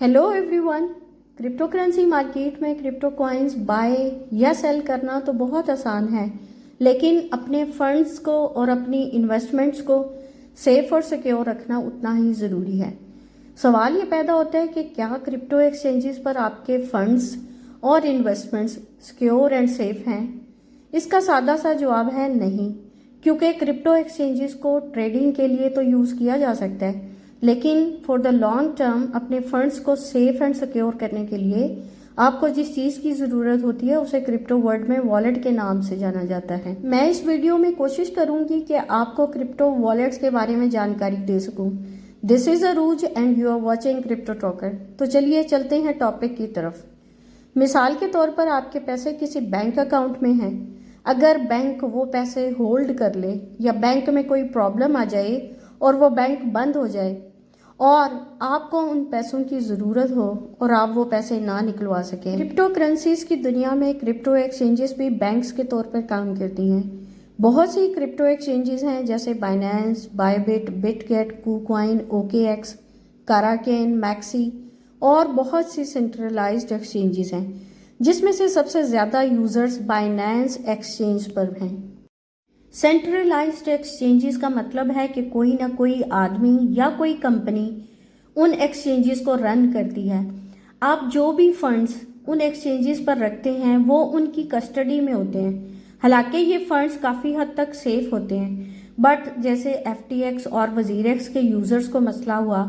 Hello everyone. Crypto currency market में crypto coins bye या cell करना तो बहुत आसान है, लेकिन अपने फंड्स को और अपनी इन्वेस्टमेंट्स को सेफ और सिक्योर रखना उतना ही ज़रूरी है। सवाल ये पैदा होता है कि क्या क्रिप्टो एक्सचेंजेस पर आपके फंड्स और इन्वेस्टमेंट्स सिक्योर एंड सेफ हैं? इसका सादा सा जवाब है नहीं, क्योंकि क्रिप्टो एक्सचेंजेस को ट्रेडिंग के लिए तो यूज़ किया जा सकता है, लेकिन फॉर द लॉन्ग टर्म अपने फंड्स को सेफ एंड सिक्योर करने के लिए आपको जिस चीज़ की ज़रूरत होती है उसे क्रिप्टो वर्ल्ड में वॉलेट के नाम से जाना जाता है। मैं इस वीडियो में कोशिश करूंगी कि आपको क्रिप्टो वॉलेट्स के बारे में जानकारी दे सकूं। This is Arooj and you are watching crypto talker. तो चलिए चलते हैं टॉपिक की तरफ। मिसाल के तौर पर आपके पैसे किसी बैंक अकाउंट में हैं। अगर बैंक वो पैसे होल्ड कर ले या बैंक में कोई प्रॉब्लम आ जाए और वो बैंक बंद हो जाए और आपको उन पैसों की ज़रूरत हो और आप वो पैसे ना निकलवा सकें, क्रिप्टो करेंसीज की दुनिया में क्रिप्टो एक्सचेंजेस भी बैंक्स के तौर पर काम करती हैं। बहुत सी क्रिप्टो एक्सचेंजेस हैं जैसे Binance, Bybit, Bitget, KuCoin, OKX, Kraken, MEXC और बहुत सी सेंट्रलाइज्ड एक्सचेंजेस हैं, जिसमें से सबसे ज़्यादा यूज़र्स बाइनेंस एक्सचेंज पर हैं। सेंट्रलाइज्ड एक्सचेंजेस का मतलब है कि कोई ना कोई आदमी या कोई कंपनी उन एक्सचेंजेस को रन करती है। आप जो भी फंड्स उन एक्सचेंजेस पर रखते हैं वो उनकी कस्टडी में होते हैं। हालांकि ये फंड्स काफ़ी हद तक सेफ होते हैं, बट जैसे FTX और वजीरेक्स के यूज़र्स को मसला हुआ,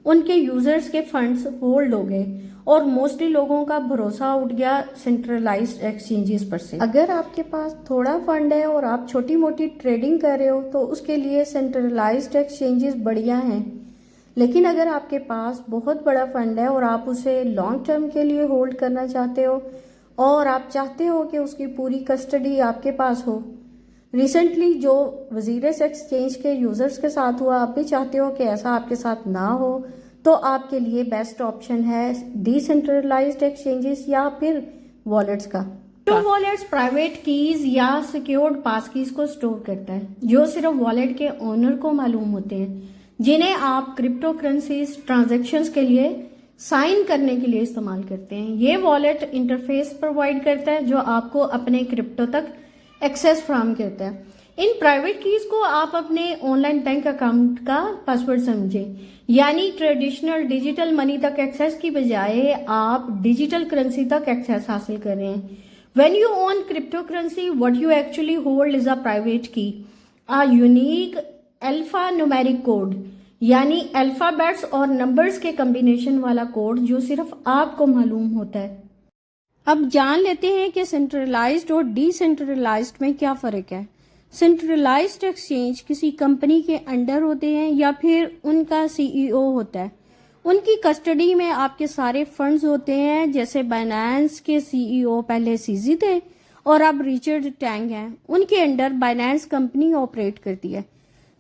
उनके यूज़र्स के फंड्स होल्ड हो गए और मोस्टली लोगों का भरोसा उठ गया सेंट्रलाइज्ड एक्सचेंजेस पर से। अगर आपके पास थोड़ा फंड है और आप छोटी मोटी ट्रेडिंग कर रहे हो तो उसके लिए सेंट्रलाइज्ड एक्सचेंजेस बढ़िया हैं, लेकिन अगर आपके पास बहुत बड़ा फंड है और आप उसे लॉन्ग टर्म के लिए होल्ड करना चाहते हो और आप चाहते हो कि उसकी पूरी कस्टडी आपके पास हो, रिसेंटली जो वजीरेक्स एक्सचेंज के यूज़र्स के साथ हुआ, आप भी चाहते हो कि ऐसा आपके साथ ना हो, तो आपके लिए बेस्ट ऑप्शन है डिसेंट्रलाइज्ड एक्सचेंजेस या फिर वॉलेट्स का। क्रिप्टो वॉलेट्स प्राइवेट कीज या सिक्योर्ड पास कीज को स्टोर करता है, जो सिर्फ वॉलेट के ओनर को मालूम होते हैं, जिन्हें आप क्रिप्टो करेंसीज ट्रांजैक्शंस के लिए साइन करने के लिए इस्तेमाल करते हैं। ये वॉलेट इंटरफेस प्रोवाइड करता है जो आपको अपने क्रिप्टो तक एक्सेस फ्राहम करता है। इन प्राइवेट कीज को आप अपने ऑनलाइन बैंक अकाउंट का पासवर्ड समझें, यानी ट्रेडिशनल डिजिटल मनी तक एक्सेस की बजाय आप डिजिटल करेंसी तक एक्सेस हासिल कर रहे हैं। When you own cryptocurrency, what you actually hold is a private key, a unique alphanumeric code, यानी अल्फाबेट्स और नंबर्स के कम्बिनेशन वाला कोड जो सिर्फ आपको मालूम होता है। अब जान लेते हैं कि सेंट्रलाइज्ड और डिसेंट्रलाइज्ड में क्या फ़र्क है। सेंट्रलाइज्ड एक्सचेंज किसी कंपनी के अंडर होते हैं या फिर उनका CEO होता है। उनकी कस्टडी में आपके सारे फंड्स होते हैं। जैसे बाइनेंस के CEO पहले सीजी थे और अब रिचर्ड टैंग हैं। उनके अंडर बाइनेंस कंपनी ऑपरेट करती है।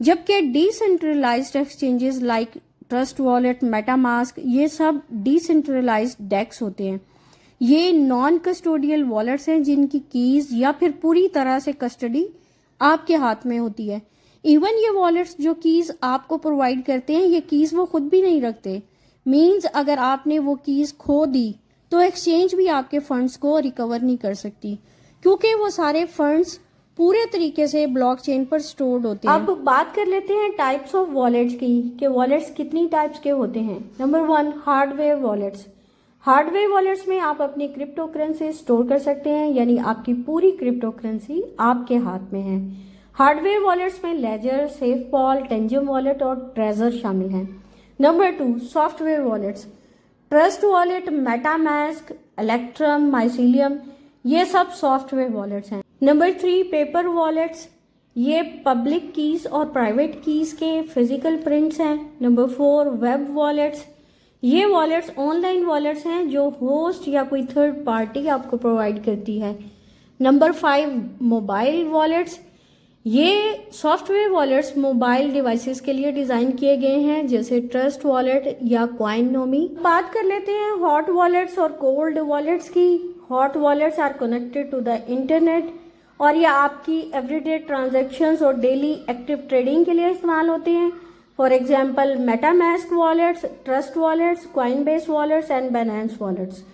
जबकि decentralised exchanges like Trust Wallet, MetaMask, ये सब डिसेंट्रलाइज्ड डेक्स होते हैं। ये नॉन कस्टोडियल वॉलेट्स हैं जिनकी कीज या फिर पूरी तरह से कस्टडी आपके हाथ में होती है। इवन ये वॉलेट्स जो कीज आपको प्रोवाइड करते हैं, ये कीज वो खुद भी नहीं रखते। मींस अगर आपने वो कीज खो दी तो एक्सचेंज भी आपके फंड्स को रिकवर नहीं कर सकती, क्योंकि वो सारे फंड्स पूरे तरीके से ब्लॉकचेन पर स्टोर्ड होते हैं। अब बात कर लेते हैं टाइप्स ऑफ वॉलेट्स की, कि वॉलेट्स कितनी टाइप्स के होते हैं। Number 1, hardware wallets. Hardware wallets में आप अपनी क्रिप्टो करेंसी स्टोर कर सकते हैं, यानी आपकी पूरी क्रिप्टो करेंसी आपके हाथ में है। हार्डवेयर वॉलेट्स में लेजर, सेफबॉल, टेंजम वॉलेट और ट्रेजर शामिल हैं। Number 2, software wallets. Trust Wallet, MetaMask, Electrum, mycelium, ये सब सॉफ्टवेयर वॉलेट्स हैं। Number 3, paper wallets. ये पब्लिक कीज और प्राइवेट कीज के फिजिकल प्रिंट्स हैं। Number 4, web wallets. ये वॉलेट्स ऑनलाइन वॉलेट्स हैं जो होस्ट या कोई थर्ड पार्टी आपको प्रोवाइड करती है। Number 5, mobile wallets. ये सॉफ्टवेयर वॉलेट्स मोबाइल डिवाइसेस के लिए डिज़ाइन किए गए हैं, जैसे ट्रस्ट वॉलेट या कॉइनोमी। बात कर लेते हैं हॉट वॉलेट्स और कोल्ड वॉलेट्स की। Hot wallets are connected to the internet और ये आपकी एवरीडे ट्रांजैक्शंस और डेली एक्टिव ट्रेडिंग के लिए इस्तेमाल होते हैं। For example, MetaMask wallets, Trust wallets, Coinbase wallets, and Binance wallets.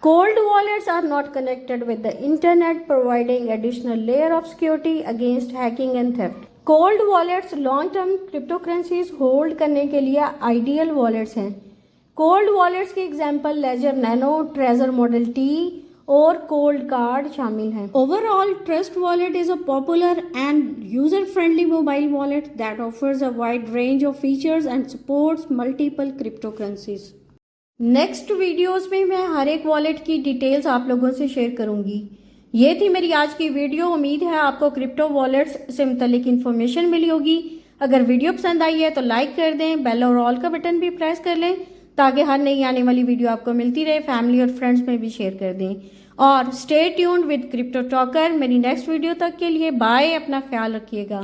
Cold wallets are not connected with the internet, providing additional layer of security against hacking and theft. Cold wallets long-term cryptocurrencies hold کرنے کے لیے ideal wallets ہیں. Cold wallets کی example Ledger Nano, Trezor Model T اور Cold Card شامل ہیں. Overall, Trust Wallet is a popular and user-friendly mobile wallet that offers a wide range of features and supports multiple cryptocurrencies. Next videos میں ہر ایک wallet کی details آپ لوگوں سے share کروں گی. یہ تھی میری آج کی ویڈیو. امید ہے آپ کو کرپٹو والیٹس سے متعلق انفارمیشن ملی ہوگی. اگر ویڈیو پسند آئی ہے تو لائک کر دیں, بیل اور آل کا بٹن بھی پریس کر لیں تاکہ ہر نئی آنے والی ویڈیو آپ کو ملتی رہے. فیملی اور فرینڈز میں بھی شیئر کر دیں. اور stay tuned with crypto talker. میری نیکسٹ ویڈیو تک کے لیے بائے. اپنا خیال رکھیے گا.